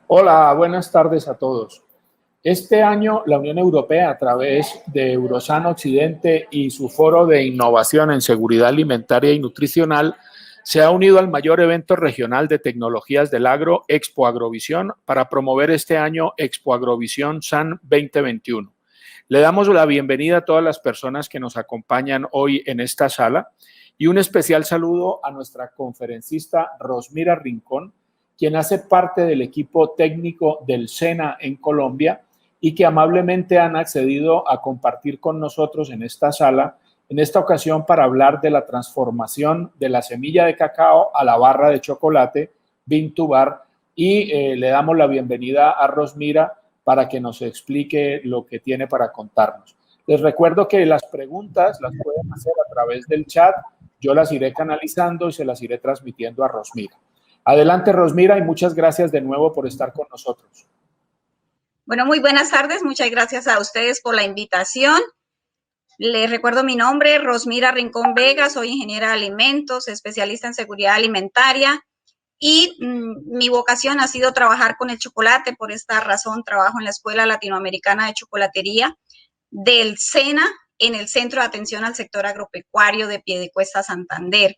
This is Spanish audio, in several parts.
Hola, buenas tardes a todos. Este año la Unión Europea, a través de Eurosan Occidente y su Foro de Innovación en Seguridad Alimentaria y Nutricional, se ha unido al mayor evento regional de tecnologías del agro, Expo Agrovisión, para promover este año Expo Agrovisión SAN 2021. Le damos la bienvenida a todas las personas que nos acompañan hoy en esta sala y un especial saludo a nuestra conferencista Rosmira Rincón, quien hace parte del equipo técnico del SENA en Colombia y que amablemente han accedido a compartir con nosotros en esta sala, en esta ocasión para hablar de la transformación de la semilla de cacao a la barra de chocolate, Bean2Bar, y le damos la bienvenida a Rosmira para que nos explique lo que tiene para contarnos. Les recuerdo que las preguntas las pueden hacer a través del chat, yo las iré canalizando y se las iré transmitiendo a Rosmira. Adelante, Rosmira, y muchas gracias de nuevo por estar con nosotros. Bueno, muy buenas tardes. Muchas gracias a ustedes por la invitación. Les recuerdo mi nombre, Rosmira Rincón Vega. Soy ingeniera de alimentos, especialista en seguridad alimentaria. Y mi vocación ha sido trabajar con el chocolate. Por esta razón, trabajo en la Escuela Latinoamericana de Chocolatería del SENA, en el Centro de Atención al Sector Agropecuario de Piedecuesta, Santander.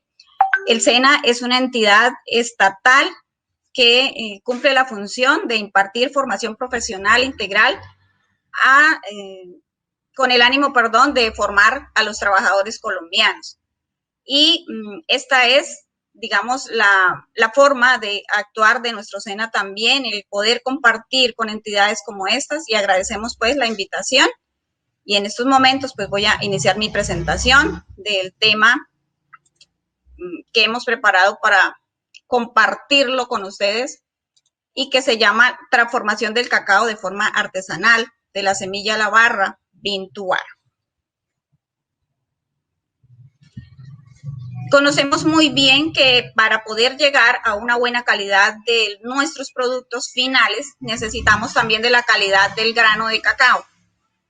El SENA es una entidad estatal que cumple la función de impartir formación profesional integral con el ánimo, de formar a los trabajadores colombianos. Y esta es, digamos, la forma de actuar de nuestro SENA también, el poder compartir con entidades como estas, y agradecemos pues la invitación. Y en estos momentos pues voy a iniciar mi presentación del tema que hemos preparado para compartirlo con ustedes y que se llama transformación del cacao de forma artesanal, de la semilla a la barra, Bean2Bar. Conocemos muy bien que para poder llegar a una buena calidad de nuestros productos finales, necesitamos también de la calidad del grano de cacao.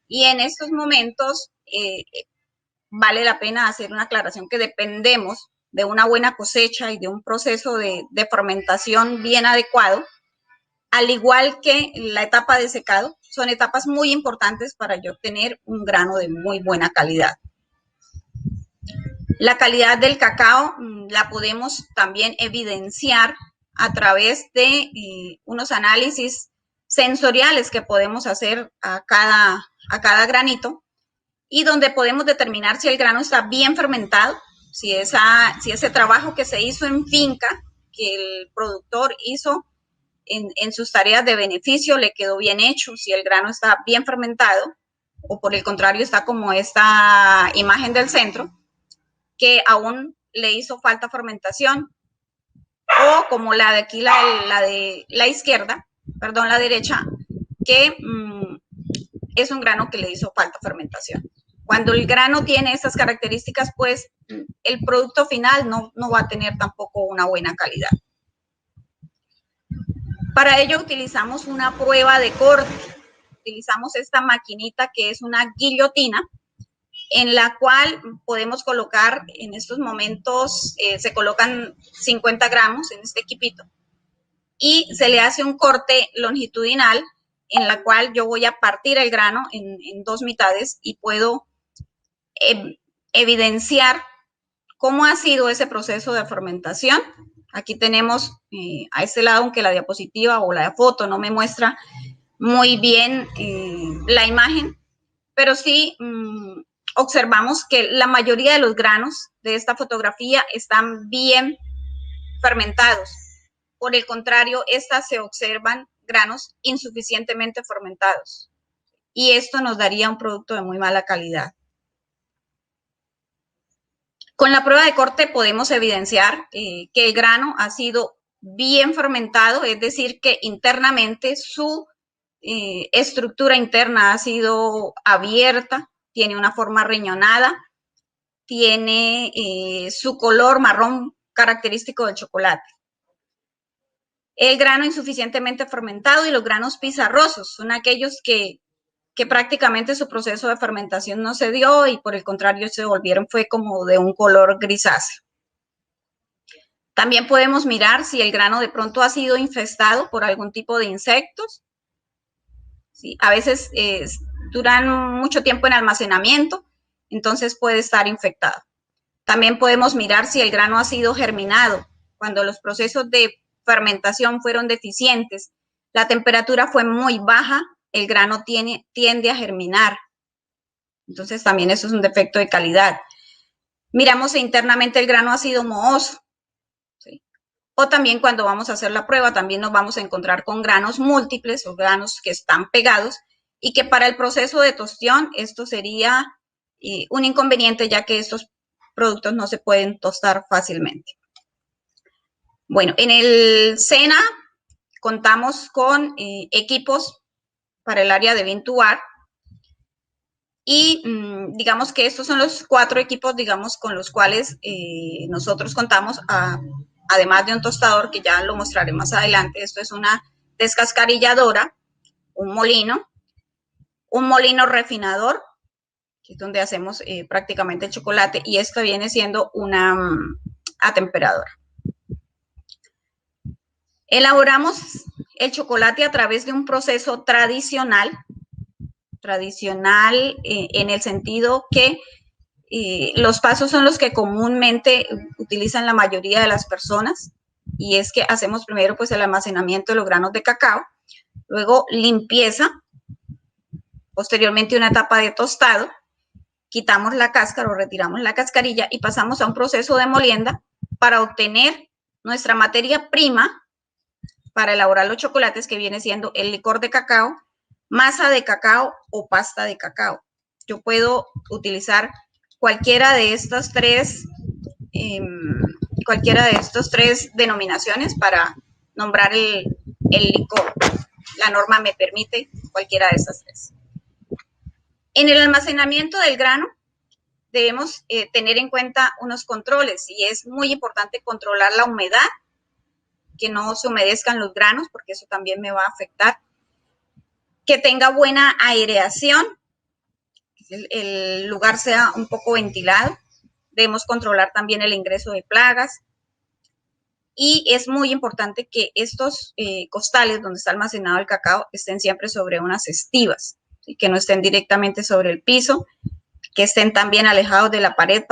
Y en estos momentos vale la pena hacer una aclaración que dependemos de una buena cosecha y de un proceso de fermentación bien adecuado, al igual que la etapa de secado. Son etapas muy importantes para yo tener un grano de muy buena calidad. La calidad del cacao la podemos también evidenciar a través de unos análisis sensoriales que podemos hacer a cada granito, y donde podemos determinar si el grano está bien fermentado, si ese trabajo que se hizo en finca, que el productor hizo en sus tareas de beneficio, le quedó bien hecho, si el grano está bien fermentado, o por el contrario está como esta imagen del centro, que aún le hizo falta fermentación, o como la de aquí, la de la izquierda, perdón, la derecha, que es un grano que le hizo falta fermentación. Cuando el grano tiene estas características, pues el producto final no va a tener tampoco una buena calidad. Para ello utilizamos una prueba de corte. Utilizamos esta maquinita que es una guillotina, en la cual podemos colocar, en estos momentos se colocan 50 gramos en este equipito, y se le hace un corte longitudinal en la cual yo voy a partir el grano en dos mitades y puedo evidenciar cómo ha sido ese proceso de fermentación. Aquí tenemos a este lado, aunque la diapositiva o la foto no me muestra muy bien la imagen, pero sí observamos que la mayoría de los granos de esta fotografía están bien fermentados. Por el contrario, estas se observan granos insuficientemente fermentados, y esto nos daría un producto de muy mala calidad. Con la prueba de corte podemos evidenciar que el grano ha sido bien fermentado, es decir, que internamente su estructura interna ha sido abierta, tiene una forma riñonada, tiene su color marrón característico del chocolate. El grano insuficientemente fermentado y los granos pizarrosos son aquellos que prácticamente su proceso de fermentación no se dio, y por el contrario se volvieron, fue como de un color grisáceo. También podemos mirar si el grano de pronto ha sido infestado por algún tipo de insectos. ¿Sí? A veces duran mucho tiempo en almacenamiento, entonces puede estar infectado. También podemos mirar si el grano ha sido germinado. Cuando los procesos de fermentación fueron deficientes, la temperatura fue muy baja, el grano tiende a germinar. Entonces también eso es un defecto de calidad. Miramos si internamente el grano ha sido mohoso. ¿Sí? O también cuando vamos a hacer la prueba, también nos vamos a encontrar con granos múltiples o granos que están pegados y que para el proceso de tostión esto sería un inconveniente, ya que estos productos no se pueden tostar fácilmente. Bueno, en el SENA contamos con equipos para el área de Bean-to-Bar y digamos que estos son los 4 equipos, digamos, con los cuales nosotros contamos, además de un tostador que ya lo mostraré más adelante. Esto es una descascarilladora, un molino refinador, que es donde hacemos prácticamente el chocolate, y esto viene siendo una atemperadora. Elaboramos el chocolate a través de un proceso tradicional en el sentido que los pasos son los que comúnmente utilizan la mayoría de las personas, y es que hacemos primero pues el almacenamiento de los granos de cacao, luego limpieza, posteriormente una etapa de tostado, quitamos la cáscara o retiramos la cascarilla y pasamos a un proceso de molienda para obtener nuestra materia prima para elaborar los chocolates, que viene siendo el licor de cacao, masa de cacao o pasta de cacao. Yo puedo utilizar cualquiera de estas tres denominaciones para nombrar el licor. La norma me permite cualquiera de estas tres. En el almacenamiento del grano debemos tener en cuenta unos controles, y es muy importante controlar la humedad, que no se humedezcan los granos porque eso también me va a afectar, que tenga buena aireación, que el lugar sea un poco ventilado. Debemos controlar también el ingreso de plagas, y es muy importante que estos costales donde está almacenado el cacao estén siempre sobre unas estivas, ¿sí? Que no estén directamente sobre el piso, que estén también alejados de la pared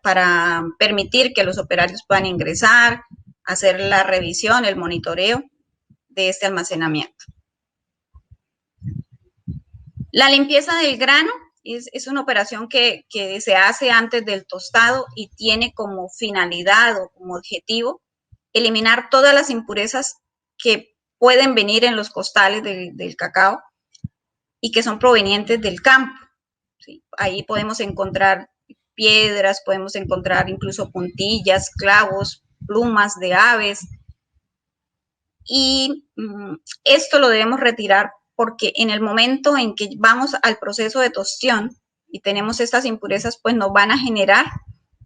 para permitir que los operarios puedan ingresar, hacer la revisión, el monitoreo de este almacenamiento. La limpieza del grano es una operación que se hace antes del tostado y tiene como finalidad o como objetivo eliminar todas las impurezas que pueden venir en los costales del cacao y que son provenientes del campo. ¿Sí? Ahí podemos encontrar piedras, podemos encontrar incluso puntillas, clavos, plumas de aves, y esto lo debemos retirar porque en el momento en que vamos al proceso de tostión y tenemos estas impurezas, pues nos van a generar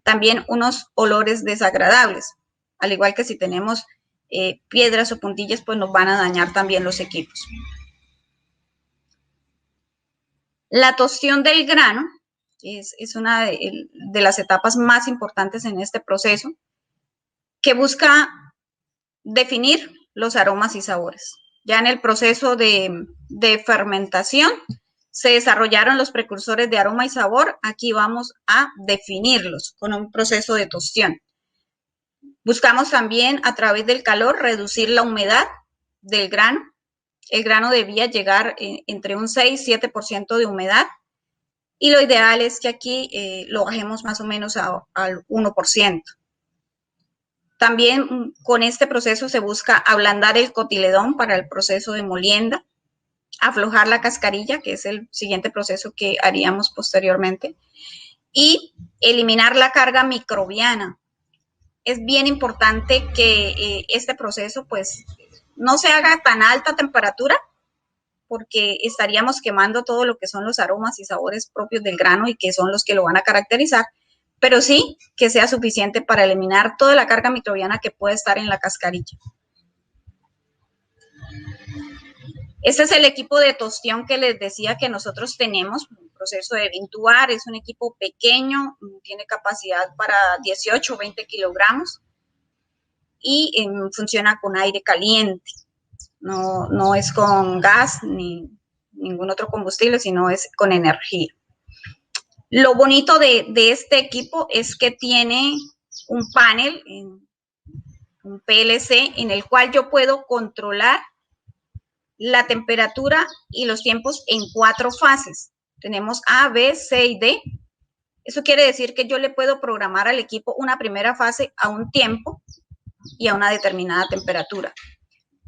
también unos olores desagradables, al igual que si tenemos piedras o puntillas, pues nos van a dañar también los equipos. La tostión del grano es una de las etapas más importantes en este proceso, que busca definir los aromas y sabores. Ya en el proceso de fermentación se desarrollaron los precursores de aroma y sabor. Aquí vamos a definirlos con un proceso de tostión. Buscamos también a través del calor reducir la humedad del grano. El grano debía llegar entre un 6 y 7% de humedad, y lo ideal es que aquí lo bajemos más o menos al 1%. También con este proceso se busca ablandar el cotiledón para el proceso de molienda, aflojar la cascarilla, que es el siguiente proceso que haríamos posteriormente, y eliminar la carga microbiana. Es bien importante que este proceso pues no se haga a tan alta temperatura, porque estaríamos quemando todo lo que son los aromas y sabores propios del grano y que son los que lo van a caracterizar, pero sí que sea suficiente para eliminar toda la carga microbiana que puede estar en la cascarilla. Este es el equipo de tostión que les decía que nosotros tenemos, un proceso de Bean-to-Bar. Es un equipo pequeño, tiene capacidad para 18 o 20 kilogramos. y funciona con aire caliente. No es con gas ni ningún otro combustible, sino es con energía. Lo bonito de este equipo es que tiene un panel, un PLC, en el cual yo puedo controlar la temperatura y los tiempos en 4 fases. Tenemos A, B, C y D. Eso quiere decir que yo le puedo programar al equipo una primera fase a un tiempo y a una determinada temperatura.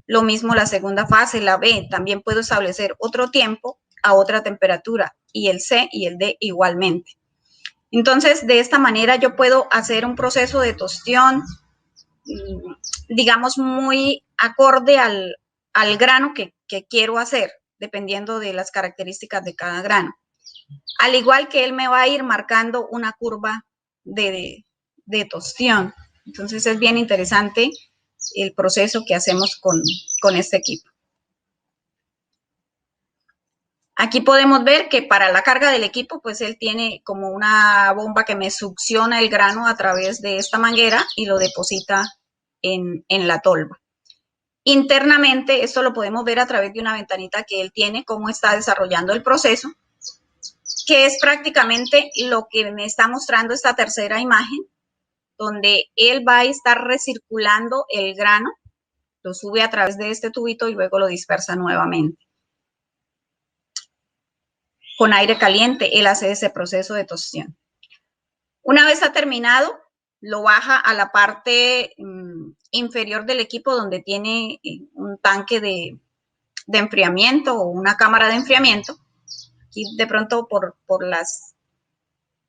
Lo mismo la segunda fase, la B, también puedo establecer otro tiempo a otra temperatura, y el C y el D igualmente. Entonces, de esta manera yo puedo hacer un proceso de tostión, digamos, muy acorde al grano que quiero hacer, dependiendo de las características de cada grano. Al igual que él me va a ir marcando una curva de tostión. Entonces, es bien interesante el proceso que hacemos con este equipo. Aquí podemos ver que para la carga del equipo, pues él tiene como una bomba que me succiona el grano a través de esta manguera y lo deposita en la tolva. Internamente, esto lo podemos ver a través de una ventanita que él tiene, cómo está desarrollando el proceso, que es prácticamente lo que me está mostrando esta tercera imagen, donde él va a estar recirculando el grano, lo sube a través de este tubito y luego lo dispersa nuevamente. Con aire caliente, él hace ese proceso de tostión. Una vez ha terminado, lo baja a la parte inferior del equipo, donde tiene un tanque de enfriamiento o una cámara de enfriamiento. Aquí de pronto por las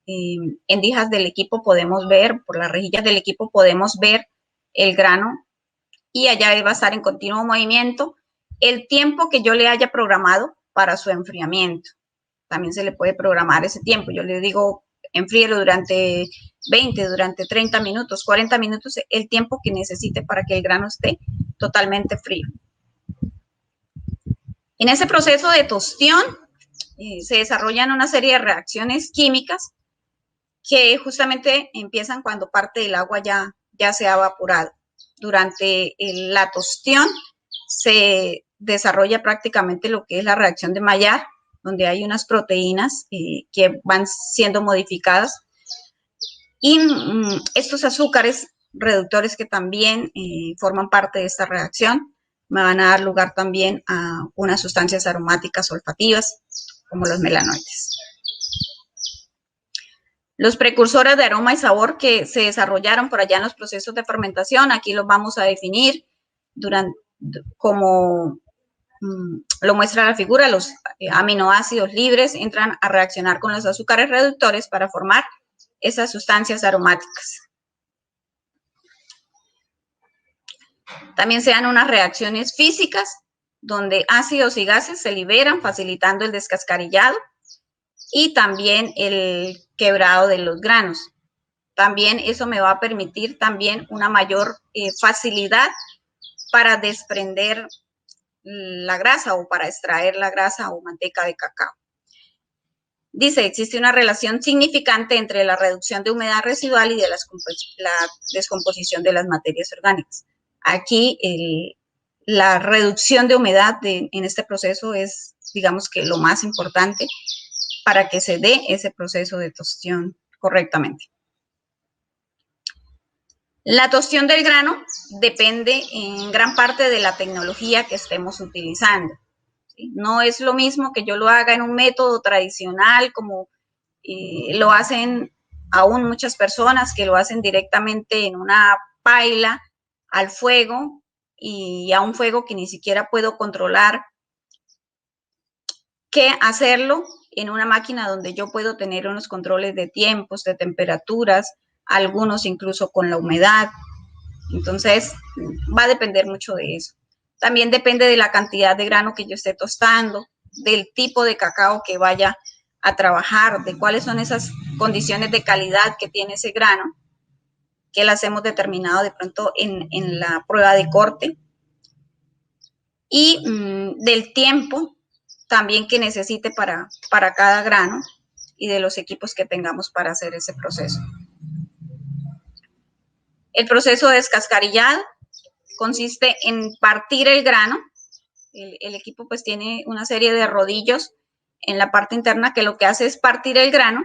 endijas del equipo podemos ver, por las rejillas del equipo podemos ver el grano, y allá va a estar en continuo movimiento el tiempo que yo le haya programado para su enfriamiento. También se le puede programar ese tiempo. Yo le digo, enfríelo durante 20, durante 30 minutos, 40 minutos, el tiempo que necesite para que el grano esté totalmente frío. En ese proceso de tostión se desarrollan una serie de reacciones químicas que justamente empiezan cuando parte del agua ya se ha evaporado. Durante la tostión se desarrolla prácticamente lo que es la reacción de Maillard, donde hay unas proteínas que van siendo modificadas, y estos azúcares reductores que también forman parte de esta reacción me van a dar lugar también a unas sustancias aromáticas olfativas como los melanoides. Los precursores de aroma y sabor que se desarrollaron por allá en los procesos de fermentación, aquí los vamos a definir como lo muestra la figura. Los aminoácidos libres entran a reaccionar con los azúcares reductores para formar esas sustancias aromáticas. También se dan unas reacciones físicas donde ácidos y gases se liberan, facilitando el descascarillado y también el quebrado de los granos. También eso me va a permitir también una mayor facilidad para desprender la grasa o para extraer la grasa o manteca de cacao. Dice, existe una relación significante entre la reducción de humedad residual y de la descomposición de las materias orgánicas. Aquí la reducción de humedad en este proceso es, digamos, que lo más importante para que se dé ese proceso de tostión correctamente. La tostión del grano depende en gran parte de la tecnología que estemos utilizando. ¿Sí? No es lo mismo que yo lo haga en un método tradicional, como lo hacen aún muchas personas, que lo hacen directamente en una paila al fuego, y a un fuego que ni siquiera puedo controlar, que hacerlo en una máquina donde yo puedo tener unos controles de tiempos, de temperaturas, algunos incluso con la humedad. Entonces, va a depender mucho de eso. También depende de la cantidad de grano que yo esté tostando, del tipo de cacao que vaya a trabajar, de cuáles son esas condiciones de calidad que tiene ese grano, que las hemos determinado de pronto en la prueba de corte, y del tiempo también que necesite para cada grano, y de los equipos que tengamos para hacer ese proceso. El proceso de descascarillado consiste en partir el grano. El equipo pues tiene una serie de rodillos en la parte interna que lo que hace es partir el grano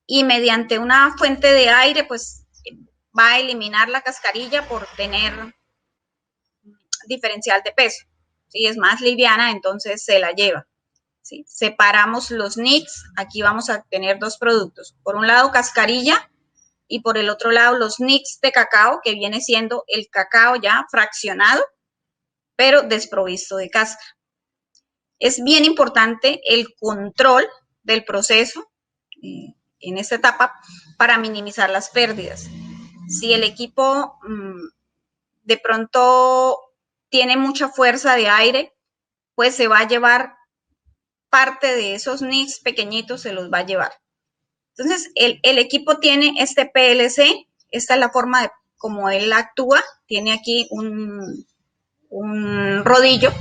y mediante una fuente de aire pues va a eliminar la cascarilla por tener diferencial de peso. Si es más liviana, entonces se la lleva. ¿Sí? Separamos los nicks, aquí vamos a tener dos productos. Por un lado cascarilla y por el otro lado los nicks de cacao, que viene siendo el cacao ya fraccionado, pero desprovisto de cáscara. Es bien importante el control del proceso en esta etapa para minimizar las pérdidas. Si el equipo de pronto tiene mucha fuerza de aire, pues se va a llevar parte de esos nicks pequeñitos, se los va a llevar. Entonces, el equipo tiene este PLC, esta es la forma de cómo él actúa, tiene aquí un rodillo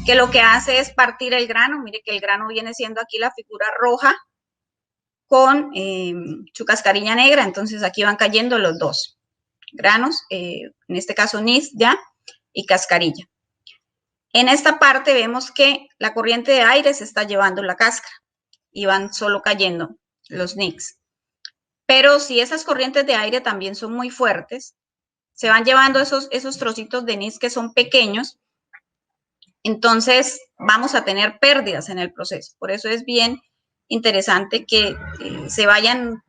que lo que hace es partir el grano. Mire que el grano viene siendo aquí la figura roja con su cascarilla negra, entonces aquí van cayendo los dos granos, en este caso nis ya y cascarilla. En esta parte vemos que la corriente de aire se está llevando la cáscara y van solo cayendo los nicks. Pero si esas corrientes de aire también son muy fuertes, se van llevando esos trocitos de nis que son pequeños, entonces vamos a tener pérdidas en el proceso. Por eso es bien interesante que se vayan,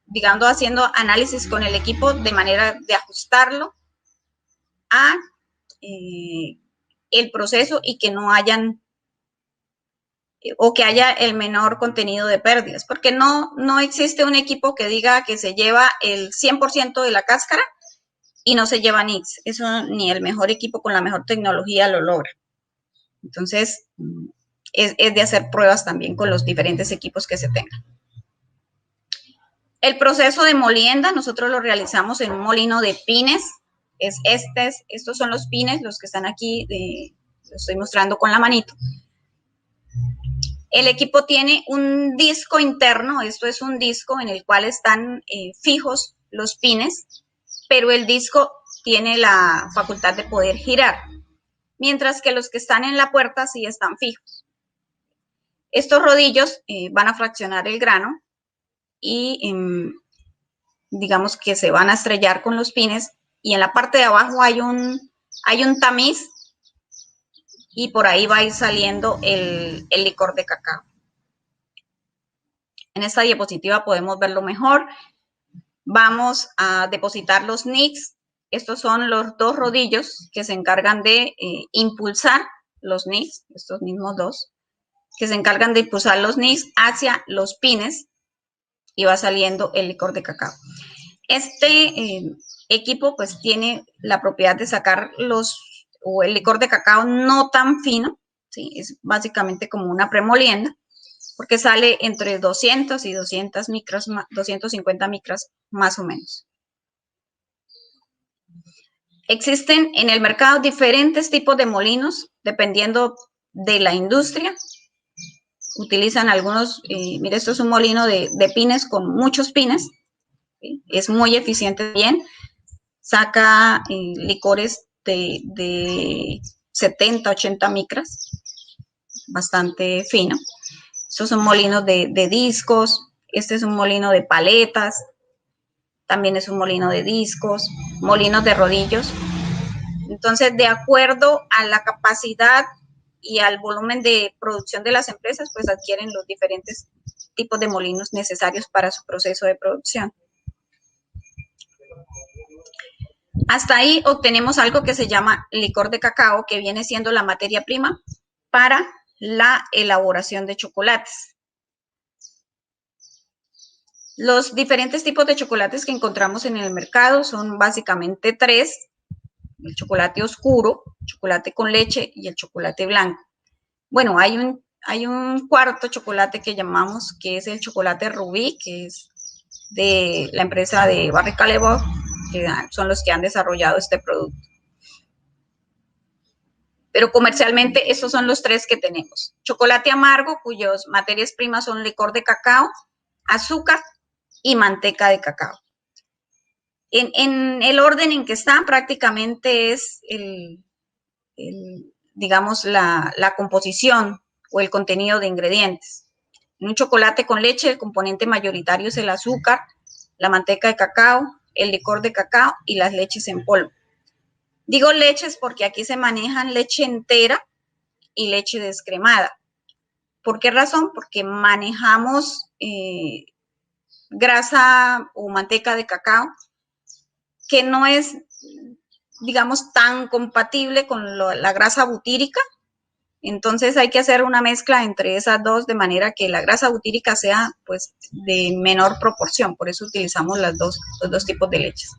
digamos, haciendo análisis con el equipo de manera de ajustarlo a el proceso y que no hayan o que haya el menor contenido de pérdidas, porque no existe un equipo que diga que se lleva el 100% de la cáscara y no se lleva nicks. Eso ni el mejor equipo con la mejor tecnología lo logra. Entonces, es de hacer pruebas también con los diferentes equipos que se tengan. El proceso de molienda, nosotros lo realizamos en un molino de pines. Estos son los pines, los que están aquí, los estoy mostrando con la manito. El equipo tiene un disco interno, esto es un disco en el cual están fijos los pines, pero el disco tiene la facultad de poder girar, mientras que los que están en la puerta sí están fijos. Estos rodillos van a fraccionar el grano y digamos que se van a estrellar con los pines y en la parte de abajo hay un tamiz y por ahí va a ir saliendo el licor de cacao. En esta diapositiva podemos verlo mejor. Vamos a depositar los nicks. Estos son los dos rodillos que se encargan de impulsar los nicks, estos mismos dos, que se encargan de impulsar los nicks hacia los pines y va saliendo el licor de cacao. Este equipo pues tiene la propiedad de sacar el licor de cacao no tan fino, ¿sí? Es básicamente como una premolienda, porque sale entre 200 y 200 micras, 250 micras más o menos. Existen en el mercado diferentes tipos de molinos, dependiendo de la industria. Utilizan algunos, mire, esto es un molino de pines con muchos pines, ¿sí? Es muy eficiente bien, saca licores de 70, 80 micras, bastante fino. Estos son molinos de discos, este es un molino de paletas, también es un molino de discos, molinos de rodillos. Entonces, de acuerdo a la capacidad y al volumen de producción de las empresas, pues adquieren los diferentes tipos de molinos necesarios para su proceso de producción. Hasta ahí obtenemos algo que se llama licor de cacao, que viene siendo la materia prima para la elaboración de chocolates. Los diferentes tipos de chocolates que encontramos en el mercado son básicamente tres: el chocolate oscuro, chocolate con leche y el chocolate blanco. Bueno, hay un cuarto chocolate que llamamos, que es el chocolate rubí, que es de la empresa de Barry Callebaut, que son los que han desarrollado este producto. Pero comercialmente estos son los tres que tenemos. Chocolate amargo, cuyas materias primas son licor de cacao, azúcar y manteca de cacao. En el orden en que están prácticamente es digamos, la composición o el contenido de ingredientes. En un chocolate con leche el componente mayoritario es el azúcar, la manteca de cacao, el licor de cacao y las leches en polvo. Digo leches porque aquí se manejan leche entera y leche descremada. ¿Por qué razón? Porque manejamos grasa o manteca de cacao que no es, digamos, tan compatible con la grasa butírica. Entonces hay que hacer una mezcla entre esas dos de manera que la grasa butírica sea pues de menor proporción. Por eso utilizamos los dos tipos de leches.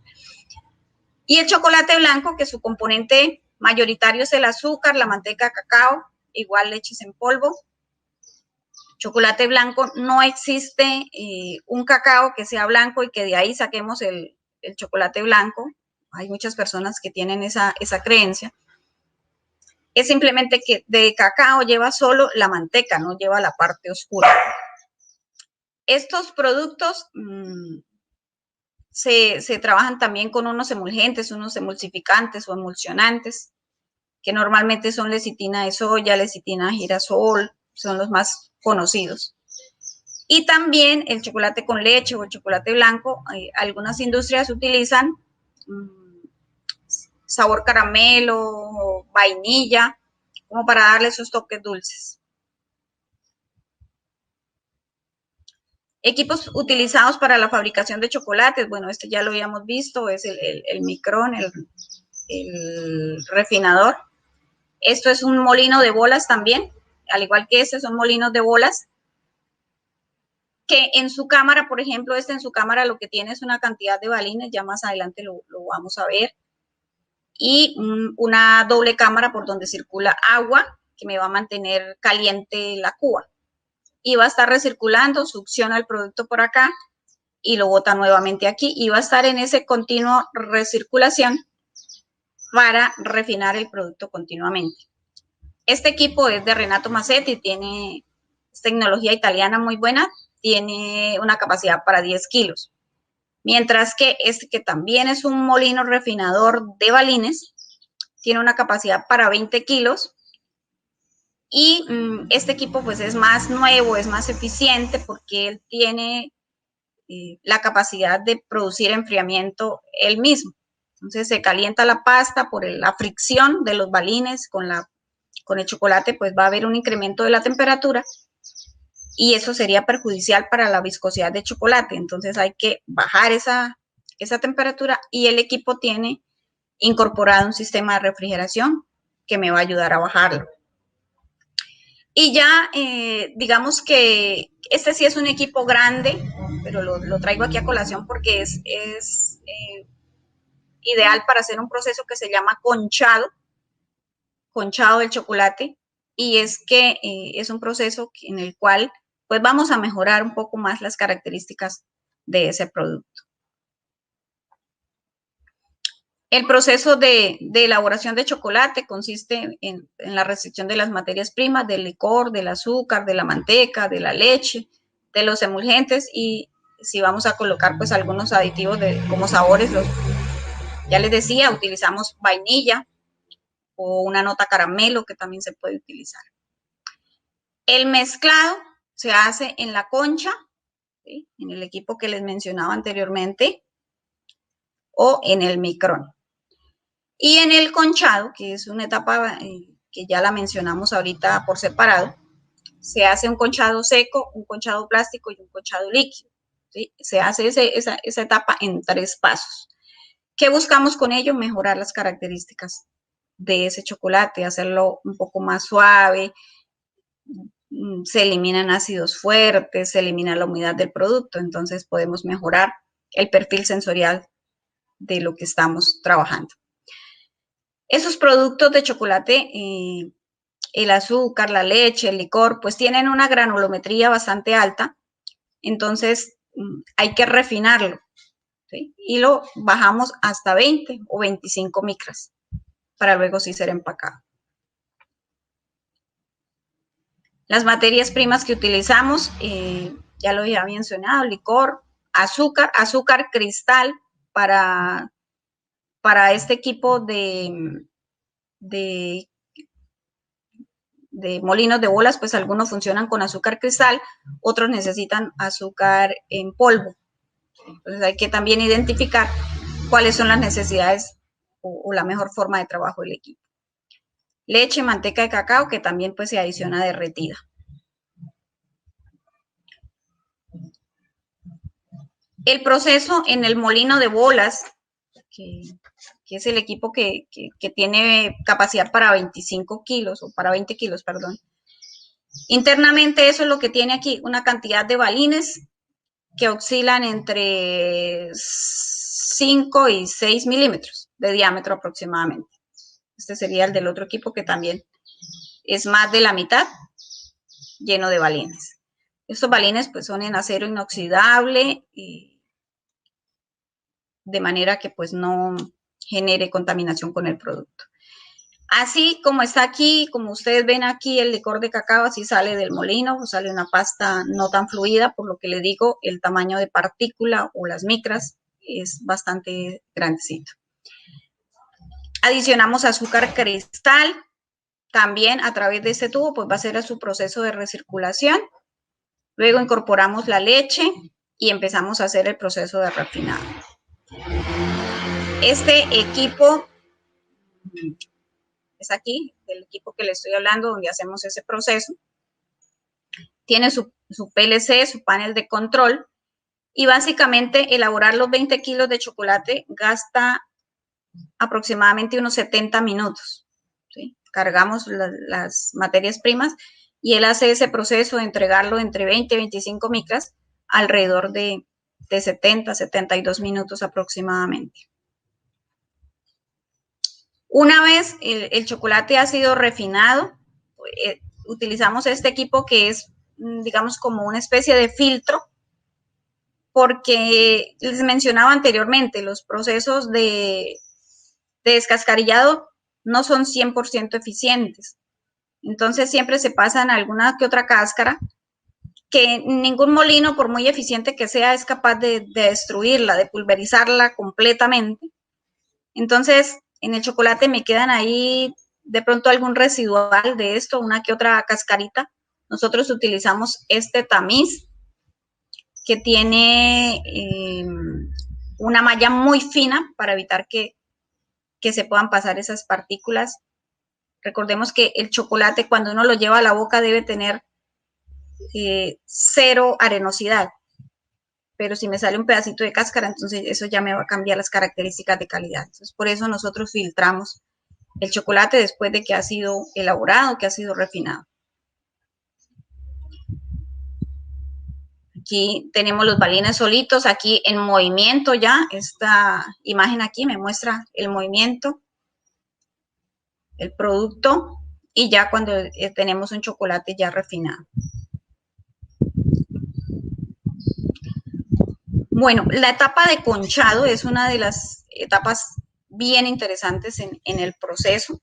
Y el chocolate blanco, que su componente mayoritario es el azúcar, la manteca de cacao, igual leches en polvo. Chocolate blanco, no existe un cacao que sea blanco y que de ahí saquemos el chocolate blanco. Hay muchas personas que tienen esa creencia. Es simplemente que de cacao lleva solo la manteca, no lleva la parte oscura. Estos productos se trabajan también con unos emulgentes, unos emulsificantes o emulsionantes, que normalmente son lecitina de soya, lecitina de girasol, son los más conocidos. Y también el chocolate con leche o el chocolate blanco, algunas industrias utilizan sabor caramelo o vainilla, como para darle esos toques dulces. Equipos utilizados para la fabricación de chocolates, bueno, este ya lo habíamos visto, es el micrón, el refinador. Esto es un molino de bolas también, al igual que este, son molinos de bolas, que en su cámara, por ejemplo, en su cámara lo que tiene es una cantidad de balines, ya más adelante lo vamos a ver, y una doble cámara por donde circula agua, que me va a mantener caliente la cuba. Y va a estar recirculando, succiona el producto por acá y lo bota nuevamente aquí y va a estar en ese continuo recirculación para refinar el producto continuamente. Este equipo es de Renato Massetti, tiene tecnología italiana muy buena, tiene una capacidad para 10 kilos. Mientras que este, que también es un molino refinador de balines, tiene una capacidad para 20 kilos. Y este equipo pues es más nuevo, es más eficiente porque él tiene la capacidad de producir enfriamiento él mismo. Entonces se calienta la pasta por la fricción de los balines con el chocolate, pues va a haber un incremento de la temperatura y eso sería perjudicial para la viscosidad de chocolate. Entonces hay que bajar esa temperatura y el equipo tiene incorporado un sistema de refrigeración que me va a ayudar a bajarlo. Y ya, digamos que este sí es un equipo grande, pero lo traigo aquí a colación porque es ideal para hacer un proceso que se llama conchado del chocolate. Y es que es un proceso en el cual pues vamos a mejorar un poco más las características de ese producto. El proceso de elaboración de chocolate consiste en la restricción de las materias primas, del licor, del azúcar, de la manteca, de la leche, de los emulgentes y si vamos a colocar pues algunos aditivos como sabores, ya les decía, utilizamos vainilla o una nota caramelo que también se puede utilizar. El mezclado se hace en la concha, ¿sí?, en el equipo que les mencionaba anteriormente o en el micrón. Y en el conchado, que es una etapa que ya la mencionamos ahorita por separado, se hace un conchado seco, un conchado plástico y un conchado líquido, ¿sí? Se hace esa etapa en 3 pasos. ¿Qué buscamos con ello? Mejorar las características de ese chocolate, hacerlo un poco más suave, se eliminan ácidos fuertes, se elimina la humedad del producto, entonces podemos mejorar el perfil sensorial de lo que estamos trabajando. Esos productos de chocolate, el azúcar, la leche, el licor, pues tienen una granulometría bastante alta, entonces hay que refinarlo, ¿sí? Y lo bajamos hasta 20 o 25 micras para luego sí ser empacado. Las materias primas que utilizamos, ya lo había mencionado, licor, azúcar cristal para este equipo de molinos de bolas, pues algunos funcionan con azúcar cristal, otros necesitan azúcar en polvo. Entonces hay que también identificar cuáles son las necesidades o la mejor forma de trabajo del equipo. Leche, manteca de cacao, que también pues se adiciona derretida. El proceso en el molino de bolas, que es el equipo que tiene capacidad para 25 kilos, o para 20 kilos, perdón. Internamente eso es lo que tiene aquí, una cantidad de balines que oscilan entre 5 y 6 milímetros de diámetro aproximadamente. Este sería el del otro equipo, que también es más de la mitad, lleno de balines. Estos balines pues son en acero inoxidable, de manera que pues no genere contaminación con el producto. Así como está aquí, como ustedes ven aquí, el licor de cacao así sale del molino, sale una pasta no tan fluida, por lo que le digo, el tamaño de partícula o las micras es bastante grandecito. Adicionamos azúcar cristal, también a través de este tubo, pues va a ser su proceso de recirculación. Luego incorporamos la leche y empezamos a hacer el proceso de refinado. Este equipo es aquí, el equipo que le estoy hablando, donde hacemos ese proceso. Tiene su PLC, su panel de control, y básicamente elaborar los 20 kilos de chocolate gasta aproximadamente unos 70 minutos. ¿Sí? Cargamos las materias primas y él hace ese proceso de entregarlo entre 20 y 25 micras alrededor de 70, 72 minutos aproximadamente. Una vez el chocolate ha sido refinado, utilizamos este equipo que es, digamos, como una especie de filtro, porque les mencionaba anteriormente, los procesos de descascarillado no son 100% eficientes. Entonces siempre se pasan alguna que otra cáscara, que ningún molino, por muy eficiente que sea, es capaz de destruirla, de pulverizarla completamente. Entonces, en el chocolate me quedan ahí de pronto algún residual de esto, una que otra cascarita. Nosotros utilizamos este tamiz que tiene una malla muy fina para evitar que se puedan pasar esas partículas. Recordemos que el chocolate, cuando uno lo lleva a la boca, debe tener cero arenosidad. Pero si me sale un pedacito de cáscara, entonces eso ya me va a cambiar las características de calidad. Entonces, por eso nosotros filtramos el chocolate después de que ha sido elaborado, que ha sido refinado. Aquí tenemos los balines solitos, aquí en movimiento ya. Esta imagen aquí me muestra el movimiento, el producto, y ya cuando tenemos un chocolate ya refinado. Bueno, la etapa de conchado es una de las etapas bien interesantes en el proceso.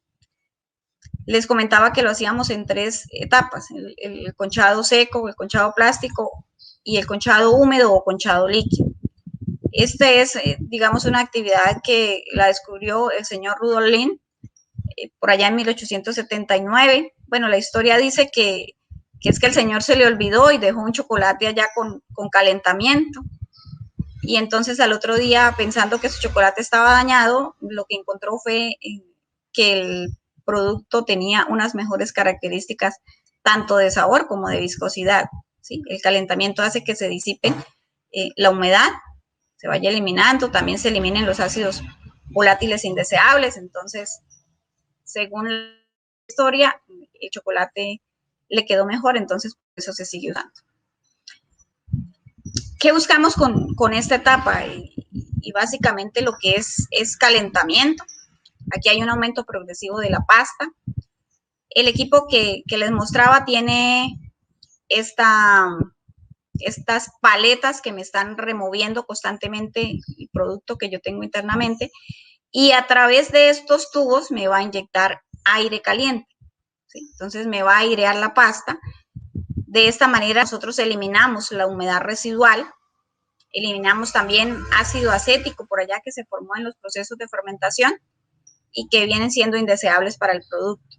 Les comentaba que lo hacíamos en 3 etapas, el conchado seco, el conchado plástico y el conchado húmedo o conchado líquido. Este es, digamos, una actividad que la descubrió el señor Rudolf Lin por allá en 1879. Bueno, la historia dice que es que el señor se le olvidó y dejó un chocolate allá con calentamiento. Y entonces al otro día, pensando que su chocolate estaba dañado, lo que encontró fue que el producto tenía unas mejores características tanto de sabor como de viscosidad. ¿Sí? El calentamiento hace que se disipe la humedad, se vaya eliminando, también se eliminen los ácidos volátiles indeseables. Entonces, según la historia, el chocolate le quedó mejor, entonces por eso se sigue usando. ¿Qué buscamos con esta etapa? Y básicamente lo que es calentamiento. Aquí hay un aumento progresivo de la pasta. El equipo que les mostraba tiene estas paletas que me están removiendo constantemente el producto que yo tengo internamente, y a través de estos tubos me va a inyectar aire caliente. ¿Sí? Entonces me va a airear la pasta. De esta manera nosotros eliminamos la humedad residual Eliminamos también ácido acético por allá que se formó en los procesos de fermentación y que vienen siendo indeseables para el producto.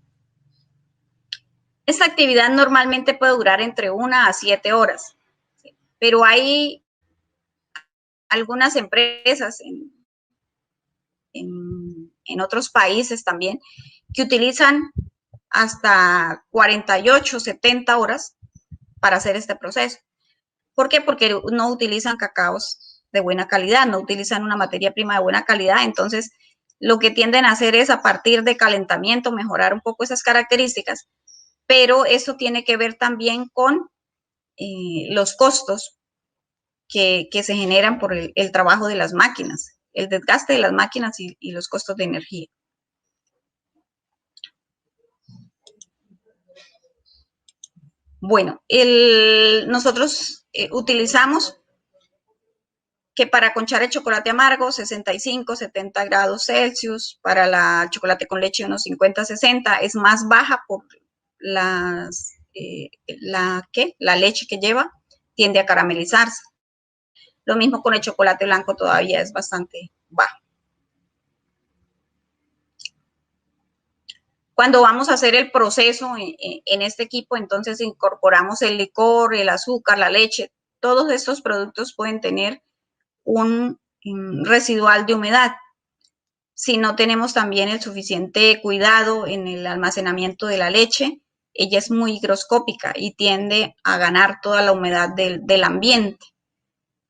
Esta actividad normalmente puede durar entre 1 a 7 horas, ¿sí? Pero hay algunas empresas en otros países también que utilizan hasta 48, 70 horas para hacer este proceso. ¿Por qué? Porque no utilizan cacaos de buena calidad, no utilizan una materia prima de buena calidad, entonces lo que tienden a hacer es a partir de calentamiento mejorar un poco esas características, pero eso tiene que ver también con los costos que se generan por el trabajo de las máquinas, el desgaste de las máquinas y los costos de energía. Bueno, nosotros utilizamos que para conchar el chocolate amargo 65, 70 grados Celsius, para la chocolate con leche unos 50, 60, es más baja por la leche que lleva, tiende a caramelizarse. Lo mismo con el chocolate blanco, todavía es bastante bajo. Cuando vamos a hacer el proceso en este equipo, entonces incorporamos el licor, el azúcar, la leche. Todos estos productos pueden tener un residual de humedad. Si no tenemos también el suficiente cuidado en el almacenamiento de la leche, ella es muy higroscópica y tiende a ganar toda la humedad del ambiente.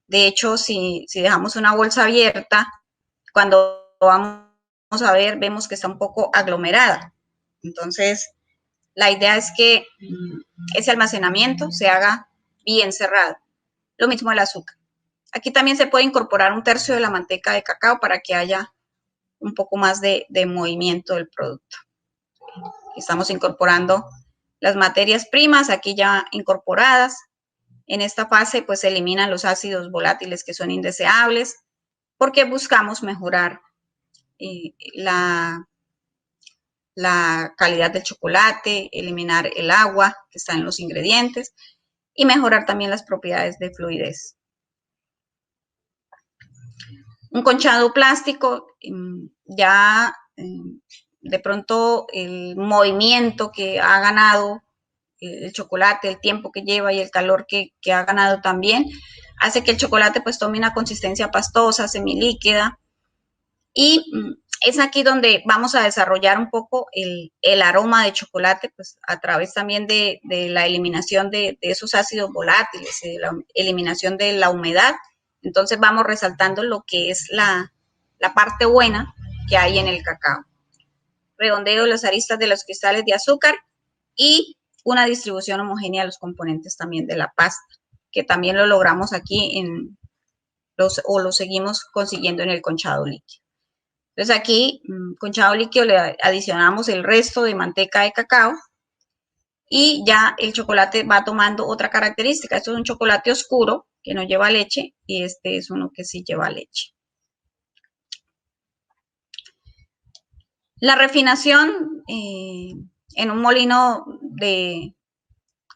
De hecho, si dejamos una bolsa abierta, cuando vamos a ver, vemos que está un poco aglomerada. Entonces, la idea es que ese almacenamiento se haga bien cerrado. Lo mismo el azúcar. Aquí también se puede incorporar 1/3 de la manteca de cacao para que haya un poco más de movimiento del producto. Estamos incorporando las materias primas aquí ya incorporadas. En esta fase pues se eliminan los ácidos volátiles que son indeseables porque buscamos mejorar la calidad del chocolate, eliminar el agua que está en los ingredientes y mejorar también las propiedades de fluidez. Un conchado plástico, ya de pronto el movimiento que ha ganado el chocolate, el tiempo que lleva y el calor que ha ganado también, hace que el chocolate pues tome una consistencia pastosa, semilíquida, y es aquí donde vamos a desarrollar un poco el aroma de chocolate, pues a través también de la eliminación de esos ácidos volátiles, de la eliminación de la humedad. Entonces vamos resaltando lo que es la parte buena que hay en el cacao. Redondeo de las aristas de los cristales de azúcar y una distribución homogénea de los componentes también de la pasta, que también lo logramos aquí lo seguimos consiguiendo en el conchado líquido. Entonces aquí, conchado líquido, le adicionamos el resto de manteca de cacao y ya el chocolate va tomando otra característica. Esto es un chocolate oscuro que no lleva leche y este es uno que sí lleva leche. La refinación en un molino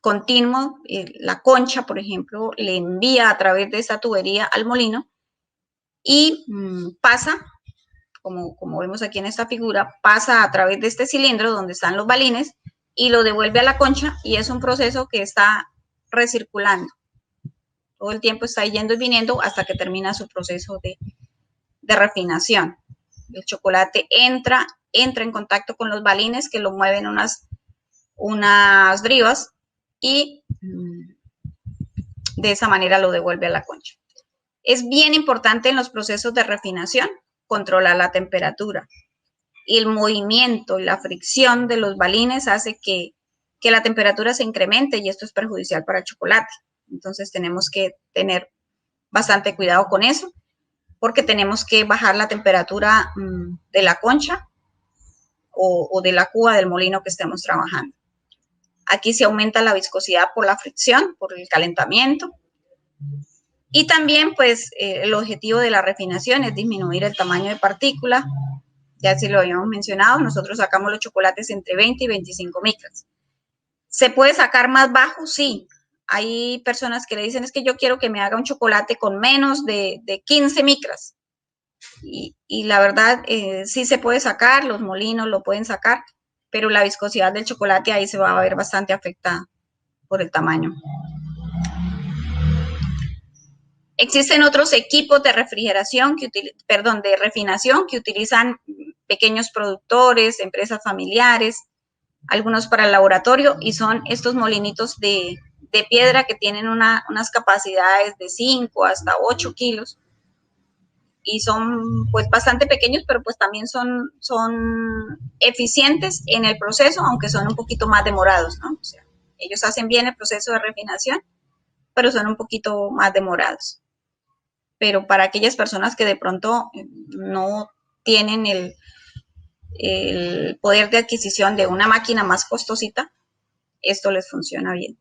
continuo, la concha, por ejemplo, le envía a través de esa tubería al molino y pasa, como vemos aquí en esta figura, pasa a través de este cilindro donde están los balines y lo devuelve a la concha y es un proceso que está recirculando. Todo el tiempo está yendo y viniendo hasta que termina su proceso de refinación. El chocolate entra en contacto con los balines que lo mueven unas drivas y de esa manera lo devuelve a la concha. Es bien importante en los procesos de refinación controlar la temperatura. Y el movimiento y la fricción de los balines hace que la temperatura se incremente y esto es perjudicial para el chocolate. Entonces tenemos que tener bastante cuidado con eso porque tenemos que bajar la temperatura de la concha o de la cuba del molino que estemos trabajando. Aquí se aumenta la viscosidad por la fricción, por el calentamiento. Y también, pues, el objetivo de la refinación es disminuir el tamaño de partícula. Ya si lo habíamos mencionado, nosotros sacamos los chocolates entre 20 y 25 micras. ¿Se puede sacar más bajo? Sí. hay personas que le dicen, es que yo quiero que me haga un chocolate con menos de 15 micras. Y la verdad, sí se puede sacar, los molinos lo pueden sacar, pero la viscosidad del chocolate ahí se va a ver bastante afectada por el tamaño. Existen otros equipos de refrigeración, de refinación que utilizan pequeños productores, empresas familiares, algunos para el laboratorio, y son estos molinitos de piedra que tienen unas capacidades de 5 hasta 8 kilos y son pues bastante pequeños, pero pues también son eficientes en el proceso, aunque son un poquito más demorados, ¿no? O sea, ellos hacen bien el proceso de refinación, pero son un poquito más demorados. Pero para aquellas personas que de pronto no tienen el poder de adquisición de una máquina más costosita, esto les funciona bien.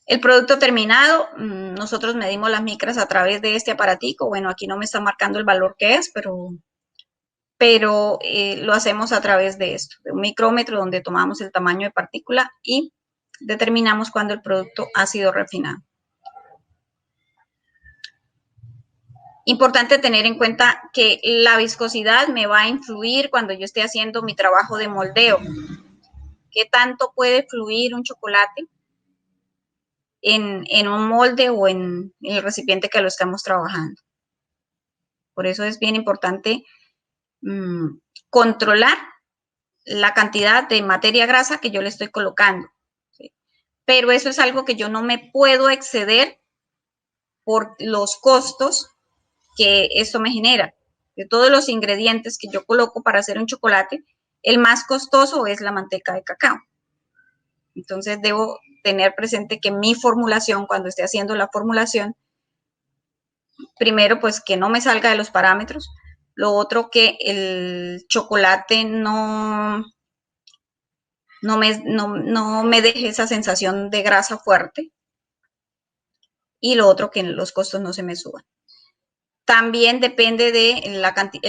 El producto terminado, nosotros medimos las micras a través de este aparatico. Bueno, aquí no me está marcando el valor que es, pero lo hacemos a través de esto, de un micrómetro donde tomamos el tamaño de partícula y determinamos cuándo el producto ha sido refinado. Importante tener en cuenta que la viscosidad me va a influir cuando yo esté haciendo mi trabajo de moldeo. ¿Qué tanto puede fluir un chocolate en un molde o en el recipiente que lo estamos trabajando? Por eso es bien importante controlar la cantidad de materia grasa que yo le estoy colocando. ¿Sí? Pero eso es algo que yo no me puedo exceder por los costos que esto me genera. De todos los ingredientes que yo coloco para hacer un chocolate, el más costoso es la manteca de cacao. Entonces debo tener presente que mi formulación, cuando esté haciendo la formulación, primero pues que no me salga de los parámetros, lo otro que el chocolate no me deje esa sensación de grasa fuerte, y lo otro que los costos no se me suban. También depende de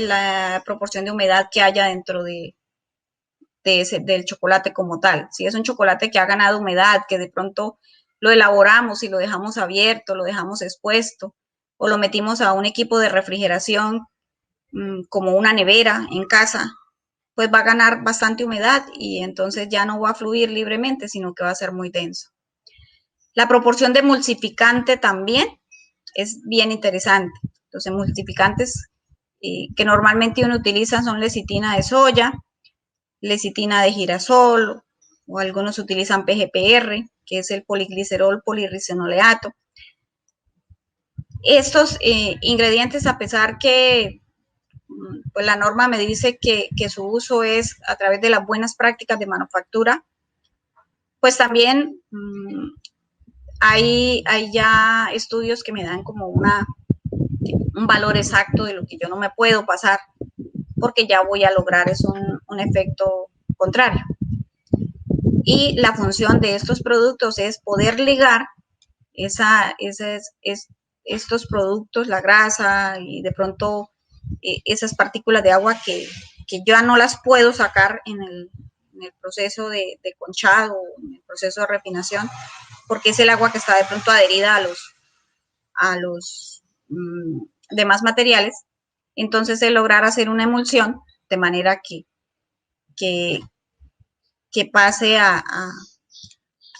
la proporción de humedad que haya dentro del chocolate como tal. Si es un chocolate que ha ganado humedad, que de pronto lo elaboramos y lo dejamos abierto, lo dejamos expuesto, o lo metimos a un equipo de refrigeración como una nevera en casa, pues va a ganar bastante humedad y entonces ya no va a fluir libremente, sino que va a ser muy denso. La proporción de emulsificante también es bien interesante. Los emulsificantes que normalmente uno utiliza son lecitina de soya, lecitina de girasol, o algunos utilizan PGPR, que es el poliglicerol poliricinoleato. Estos ingredientes, a pesar que pues la norma me dice que su uso es a través de las buenas prácticas de manufactura, pues también hay ya estudios que me dan como un valor exacto de lo que yo no me puedo pasar, porque ya voy a lograr es un efecto contrario. Y la función de estos productos es poder ligar estos productos, la grasa y de pronto esas partículas de agua que ya no las puedo sacar en el proceso de conchado, en el proceso de refinación, porque es el agua que está de pronto adherida a los demás materiales. Entonces, el lograr hacer una emulsión de manera que pase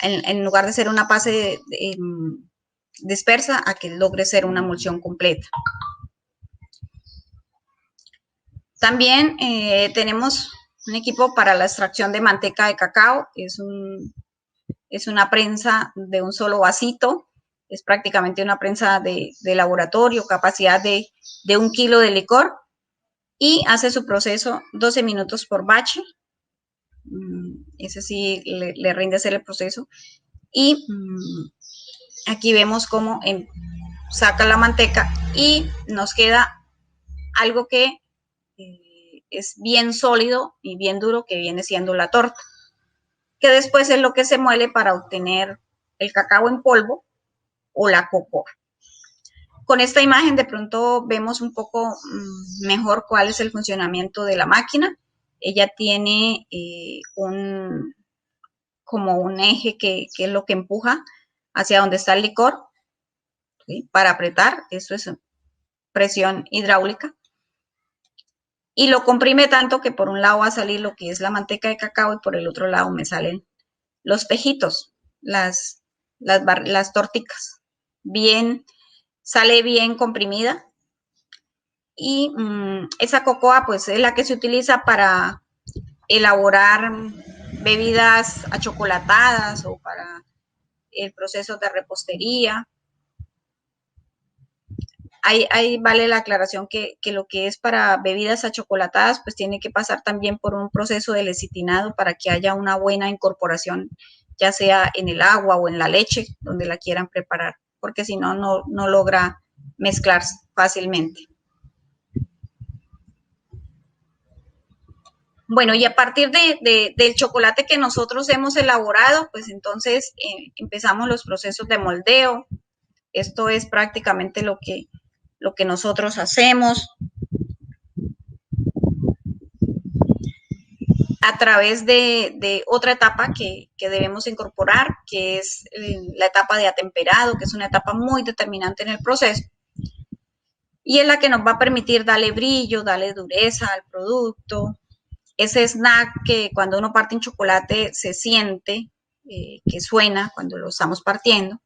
en lugar de ser una fase dispersa, a que logre ser una emulsión completa. También tenemos un equipo para la extracción de manteca de cacao. Es una prensa de un solo vasito. Es prácticamente una prensa de laboratorio, capacidad de 1 kilo de licor, y hace su proceso 12 minutos por bache. Ese sí le rinde hacer el proceso. Y aquí vemos cómo saca la manteca y nos queda algo que es bien sólido y bien duro, que viene siendo la torta, que después es lo que se muele para obtener el cacao en polvo o la cocoa. Con esta imagen de pronto vemos un poco mejor cuál es el funcionamiento de la máquina. Ella tiene como un eje que es lo que empuja hacia donde está el licor, ¿sí? Para apretar, eso es presión hidráulica. Y lo comprime tanto que por un lado va a salir lo que es la manteca de cacao y por el otro lado me salen los pejitos, las torticas. Sale bien comprimida. Y esa cocoa pues es la que se utiliza para elaborar bebidas achocolatadas o para el proceso de repostería. Ahí vale la aclaración que lo que es para bebidas achocolatadas pues tiene que pasar también por un proceso de lecitinado para que haya una buena incorporación, ya sea en el agua o en la leche, donde la quieran preparar, porque si no, no logra mezclarse fácilmente. Bueno, y a partir del chocolate que nosotros hemos elaborado, pues entonces empezamos los procesos de moldeo. Esto es prácticamente lo que nosotros hacemos a través de otra etapa que debemos incorporar, que es la etapa de atemperado, que es una etapa muy determinante en el proceso. Y es la que nos va a permitir darle brillo, darle dureza al producto. Ese snack que cuando uno parte un chocolate se siente, que suena cuando lo estamos partiendo,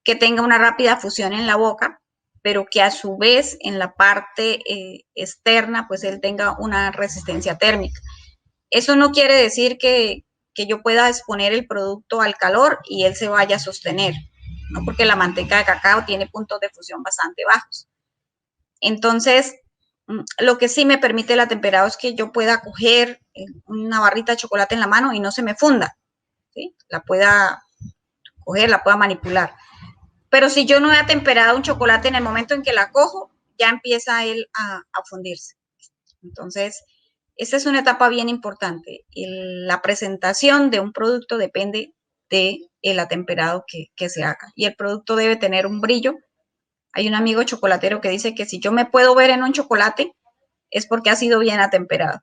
que tenga una rápida fusión en la boca, pero que a su vez en la parte externa pues él tenga una resistencia térmica. Eso no quiere decir que yo pueda exponer el producto al calor y él se vaya a sostener, ¿no? Porque la manteca de cacao tiene puntos de fusión bastante bajos. Entonces, lo que sí me permite el atemperado es que yo pueda coger una barrita de chocolate en la mano y no se me funda, ¿sí? La pueda coger, la pueda manipular. Pero si yo no he atemperado un chocolate en el momento en que la cojo, ya empieza él a fundirse. Entonces, esta es una etapa bien importante. La presentación de un producto depende del atemperado que se haga. Y el producto debe tener un brillo. Hay un amigo chocolatero que dice que si yo me puedo ver en un chocolate, es porque ha sido bien atemperado.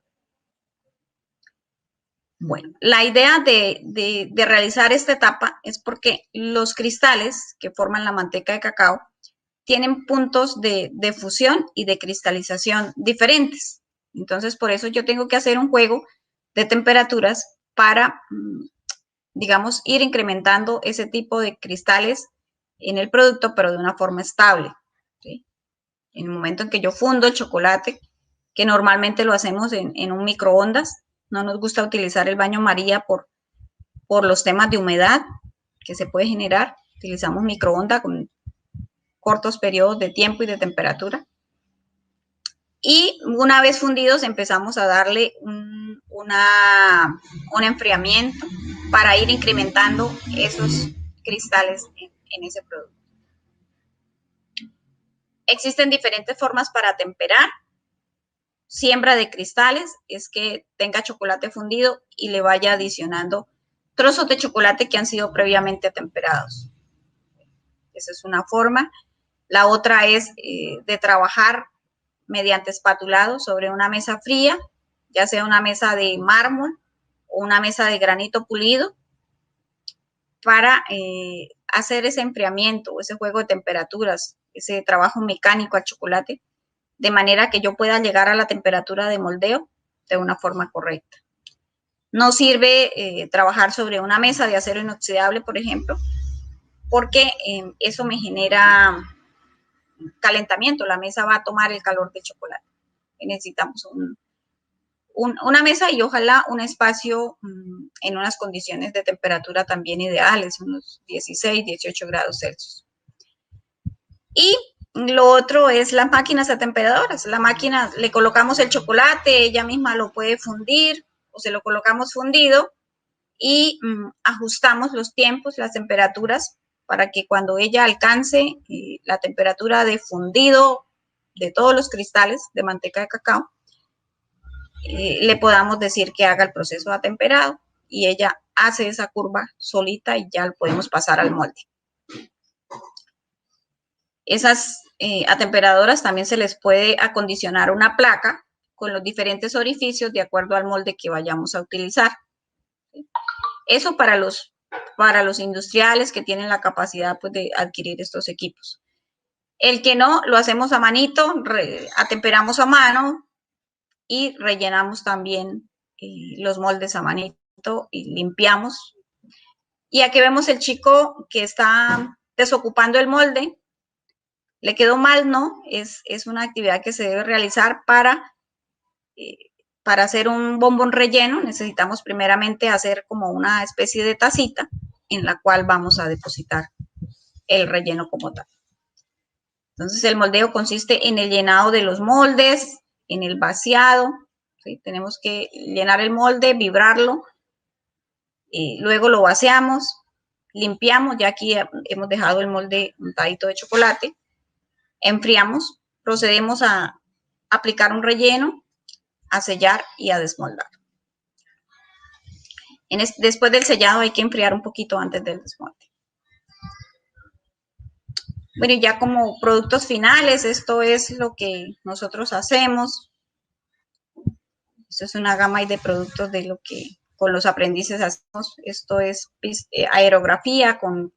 Bueno, la idea de realizar esta etapa es porque los cristales que forman la manteca de cacao tienen puntos de fusión y de cristalización diferentes. Entonces, por eso yo tengo que hacer un juego de temperaturas para, digamos, ir incrementando ese tipo de cristales en el producto, pero de una forma estable, ¿sí? En el momento en que yo fundo el chocolate, que normalmente lo hacemos en un microondas, no nos gusta utilizar el baño María por los temas de humedad que se puede generar. Utilizamos microondas con cortos periodos de tiempo y de temperatura. Y una vez fundidos empezamos a darle un enfriamiento para ir incrementando esos cristales en ese producto. Existen diferentes formas para temperar. Siembra de cristales es que tenga chocolate fundido y le vaya adicionando trozos de chocolate que han sido previamente atemperados. Esa es una forma. La otra es de trabajar mediante espatulado sobre una mesa fría, ya sea una mesa de mármol o una mesa de granito pulido, para hacer ese enfriamiento, ese juego de temperaturas, ese trabajo mecánico al chocolate, de manera que yo pueda llegar a la temperatura de moldeo de una forma correcta. No sirve trabajar sobre una mesa de acero inoxidable, por ejemplo, porque eso me genera calentamiento. La mesa va a tomar el calor del chocolate. Necesitamos una mesa y ojalá un espacio en unas condiciones de temperatura también ideales, unos 16, 18 grados Celsius. Y lo otro es las máquinas atemperadoras. La máquina, le colocamos el chocolate, ella misma lo puede fundir o se lo colocamos fundido y ajustamos los tiempos, las temperaturas para que cuando ella alcance la temperatura de fundido de todos los cristales de manteca de cacao, le podamos decir que haga el proceso de atemperado y ella hace esa curva solita y ya lo podemos pasar al molde. Esas atemperadoras también se les puede acondicionar una placa con los diferentes orificios de acuerdo al molde que vayamos a utilizar. Eso para los industriales que tienen la capacidad pues, de adquirir estos equipos. El que no, lo hacemos a manito, atemperamos a mano y rellenamos también los moldes a manito y limpiamos. Y aquí vemos el chico que está desocupando el molde. Le quedó mal, ¿no? Es una actividad que se debe realizar para hacer un bombón relleno. Necesitamos primeramente hacer como una especie de tacita en la cual vamos a depositar el relleno como tal. Entonces, el moldeo consiste en el llenado de los moldes, en el vaciado, ¿sí? Tenemos que llenar el molde, vibrarlo, luego lo vaciamos, limpiamos, ya aquí hemos dejado el molde untadito de chocolate, enfriamos, procedemos a aplicar un relleno, a sellar y a desmoldar. Después del sellado hay que enfriar un poquito antes del desmolde. Bueno, y ya como productos finales, esto es lo que nosotros hacemos. Esto es una gama de productos de lo que con los aprendices hacemos. Esto es aerografía con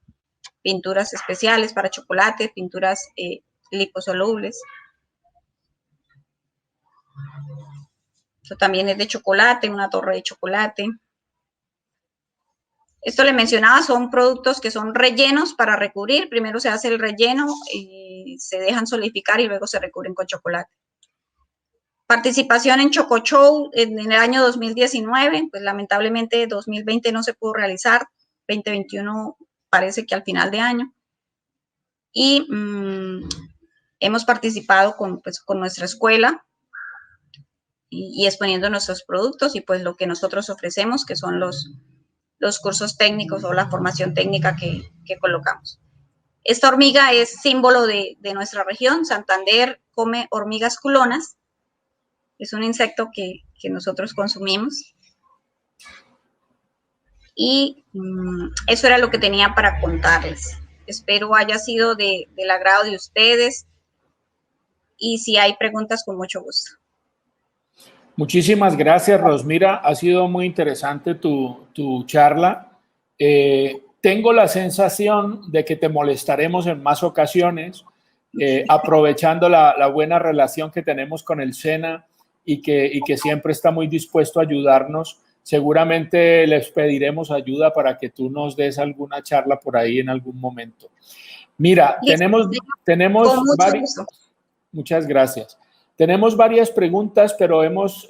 pinturas especiales para chocolate, pinturas liposolubles. Esto también es de chocolate, una torre de chocolate. Esto le mencionaba, son productos que son rellenos para recubrir. Primero se hace el relleno y se dejan solidificar y luego se recubren con chocolate. Participación en Choco Show en el año 2019, pues lamentablemente 2020 no se pudo realizar, 2021 parece que al final de año. Y hemos participado con nuestra escuela y exponiendo nuestros productos y pues lo que nosotros ofrecemos, que son los cursos técnicos o la formación técnica que colocamos. Esta hormiga es símbolo de nuestra región. Santander come hormigas culonas. Es un insecto que nosotros consumimos. Y eso era lo que tenía para contarles. Espero haya sido del agrado de ustedes. Y si hay preguntas, con mucho gusto. Muchísimas gracias, Rosmira. Ha sido muy interesante tu charla. Tengo la sensación de que te molestaremos en más ocasiones, aprovechando la buena relación que tenemos con el SENA y que siempre está muy dispuesto a ayudarnos. Seguramente les pediremos ayuda para que tú nos des alguna charla por ahí en algún momento. Mira, tenemos varios. Muchas gracias. Tenemos varias preguntas, pero hemos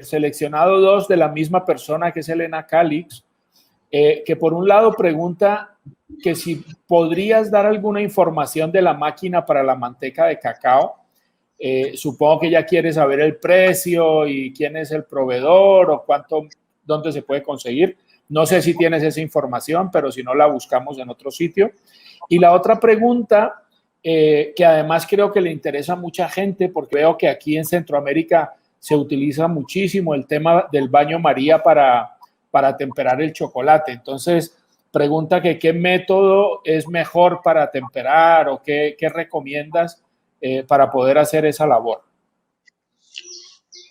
seleccionado dos de la misma persona, que es Elena Calix, que por un lado pregunta que si podrías dar alguna información de la máquina para la manteca de cacao. Supongo que ella quiere saber el precio y quién es el proveedor o dónde se puede conseguir. No sé si tienes esa información, pero si no la buscamos en otro sitio. Y la otra pregunta, que además creo que le interesa a mucha gente, porque veo que aquí en Centroamérica se utiliza muchísimo el tema del baño María para temperar el chocolate. Entonces, pregunta que qué método es mejor para temperar o qué recomiendas para poder hacer esa labor.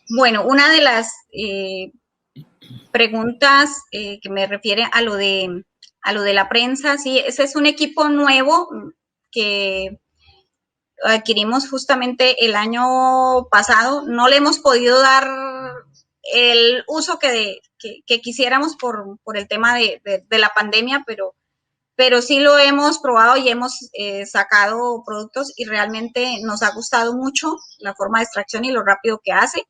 Bueno, una de las preguntas que me refiere a lo de la prensa, sí, ese es un equipo nuevo que adquirimos justamente el año pasado. No le hemos podido dar el uso que quisiéramos por el tema de la pandemia, pero sí lo hemos probado y hemos sacado productos y realmente nos ha gustado mucho la forma de extracción y lo rápido que hace.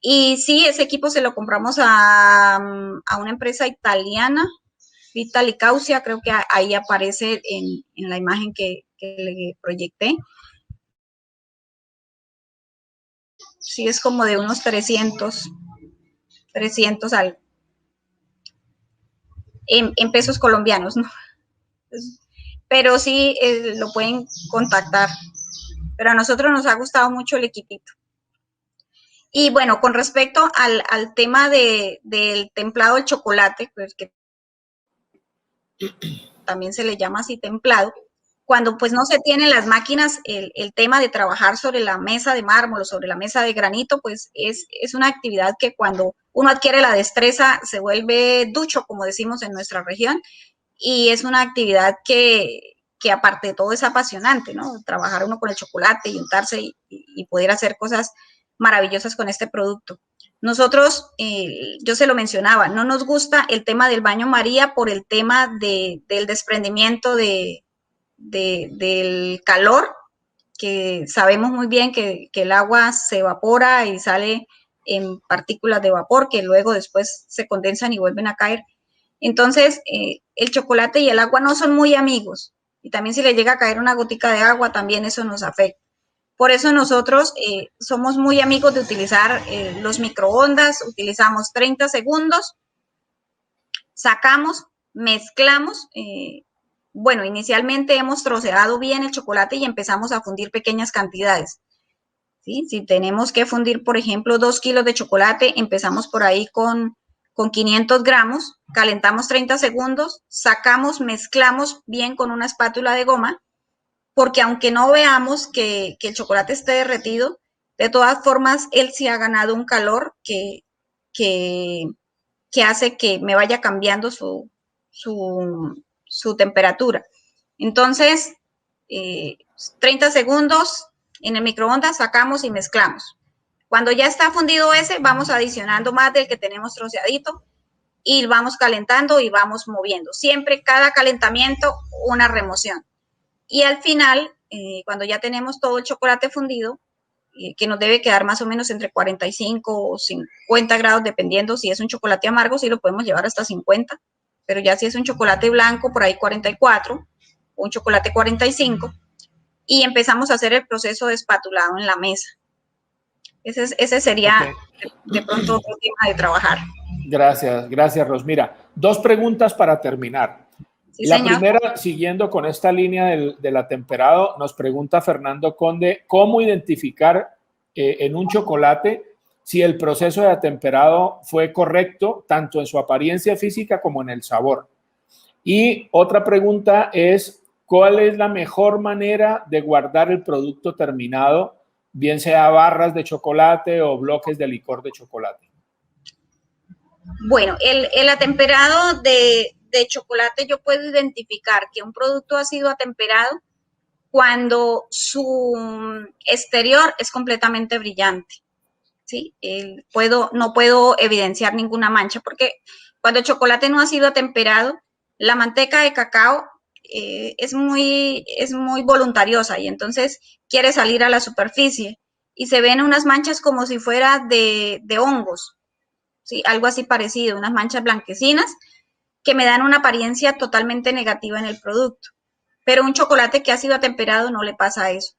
Y sí, ese equipo se lo compramos a una empresa italiana, Vitalicausia, creo que ahí aparece en la imagen que le proyecté. Sí, es como de unos 300 algo. En pesos colombianos, ¿no? Pero sí lo pueden contactar. Pero a nosotros nos ha gustado mucho el equipito. Y bueno, con respecto al tema del templado del chocolate, pues que también se le llama así templado, cuando pues no se tienen las máquinas, el tema de trabajar sobre la mesa de mármol o sobre la mesa de granito, pues es una actividad que cuando uno adquiere la destreza, se vuelve ducho, como decimos en nuestra región, y es una actividad que aparte de todo es apasionante, ¿no? Trabajar uno con el chocolate y untarse y poder hacer cosas maravillosas con este producto. Nosotros, yo se lo mencionaba, no nos gusta el tema del baño María por el tema del desprendimiento del calor, que sabemos muy bien que el agua se evapora y sale en partículas de vapor que luego después se condensan y vuelven a caer. Entonces, el chocolate y el agua no son muy amigos. Y también si le llega a caer una gotica de agua, también eso nos afecta. Por eso nosotros somos muy amigos de utilizar los microondas, utilizamos 30 segundos, sacamos, mezclamos. Bueno, inicialmente hemos troceado bien el chocolate y empezamos a fundir pequeñas cantidades. ¿Sí? Si tenemos que fundir, por ejemplo, 2 kilos de chocolate, empezamos por ahí con 500 gramos, calentamos 30 segundos, sacamos, mezclamos bien con una espátula de goma, porque aunque no veamos que el chocolate esté derretido, de todas formas, él sí ha ganado un calor que hace que me vaya cambiando su temperatura. Entonces, 30 segundos en el microondas, sacamos y mezclamos. Cuando ya está fundido ese, vamos adicionando más del que tenemos troceadito y vamos calentando y vamos moviendo. Siempre cada calentamiento, una remoción. Y al final, cuando ya tenemos todo el chocolate fundido, que nos debe quedar más o menos entre 45 o 50 grados, dependiendo si es un chocolate amargo, sí lo podemos llevar hasta 50, pero ya si es un chocolate blanco, por ahí 44, o un chocolate 45, y empezamos a hacer el proceso de espatulado en la mesa. Ese sería de pronto otro tema de trabajar. Gracias, Rosmira. 2 preguntas para terminar. Sí, la señor. primera, siguiendo con esta línea del atemperado, nos pregunta Fernando Conde, ¿cómo identificar en un chocolate si el proceso de atemperado fue correcto, tanto en su apariencia física como en el sabor? Y otra pregunta es, ¿cuál es la mejor manera de guardar el producto terminado, bien sea barras de chocolate o bloques de licor de chocolate? Bueno, el atemperado de chocolate, yo puedo identificar que un producto ha sido atemperado cuando su exterior es completamente brillante, ¿sí? No puedo evidenciar ninguna mancha, porque cuando el chocolate no ha sido atemperado, la manteca de cacao es muy voluntariosa y entonces quiere salir a la superficie y se ven unas manchas como si fuera de hongos, ¿sí? Algo así parecido, unas manchas blanquecinas que me dan una apariencia totalmente negativa en el producto. Pero un chocolate que ha sido atemperado no le pasa eso.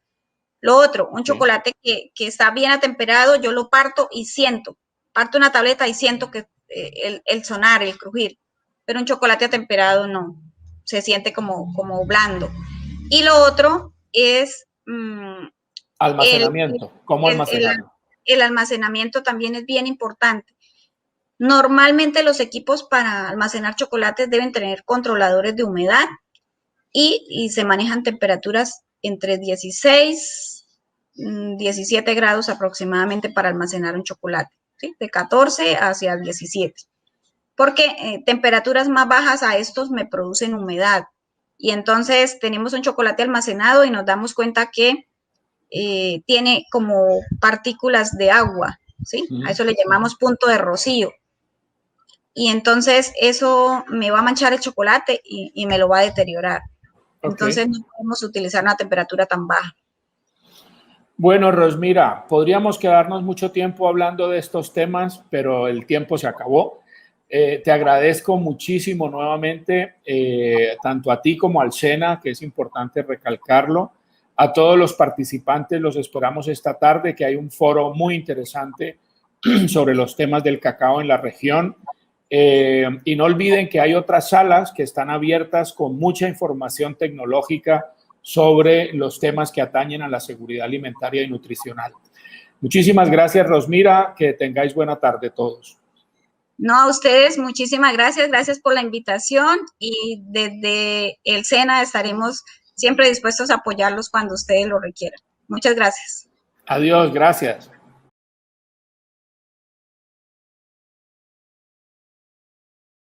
Lo otro, un chocolate que está bien atemperado, yo lo parto y parto una tableta y siento que el sonar, el crujir. Pero un chocolate atemperado no, se siente como blando. Y lo otro es almacenamiento. ¿Cómo almacenarlo? El almacenamiento también es bien importante. Normalmente los equipos para almacenar chocolates deben tener controladores de humedad y se manejan temperaturas entre 16, 17 grados aproximadamente para almacenar un chocolate, ¿sí? De 14 hacia 17. Porque temperaturas más bajas a estos me producen humedad. Y entonces tenemos un chocolate almacenado y nos damos cuenta que tiene como partículas de agua, ¿sí? A eso le llamamos punto de rocío. Y entonces eso me va a manchar el chocolate y me lo va a deteriorar. Entonces no podemos utilizar una temperatura tan baja. Bueno, Rosmira, podríamos quedarnos mucho tiempo hablando de estos temas, pero el tiempo se acabó. Te agradezco muchísimo nuevamente, tanto a ti como al SENA, que es importante recalcarlo. A todos los participantes los esperamos esta tarde, que hay un foro muy interesante sobre los temas del cacao en la región. Y no olviden que hay otras salas que están abiertas con mucha información tecnológica sobre los temas que atañen a la seguridad alimentaria y nutricional. Muchísimas gracias, Rosmira. Que tengáis buena tarde todos. No, a ustedes muchísimas gracias. Gracias por la invitación y desde el SENA estaremos siempre dispuestos a apoyarlos cuando ustedes lo requieran. Muchas gracias. Adiós, gracias.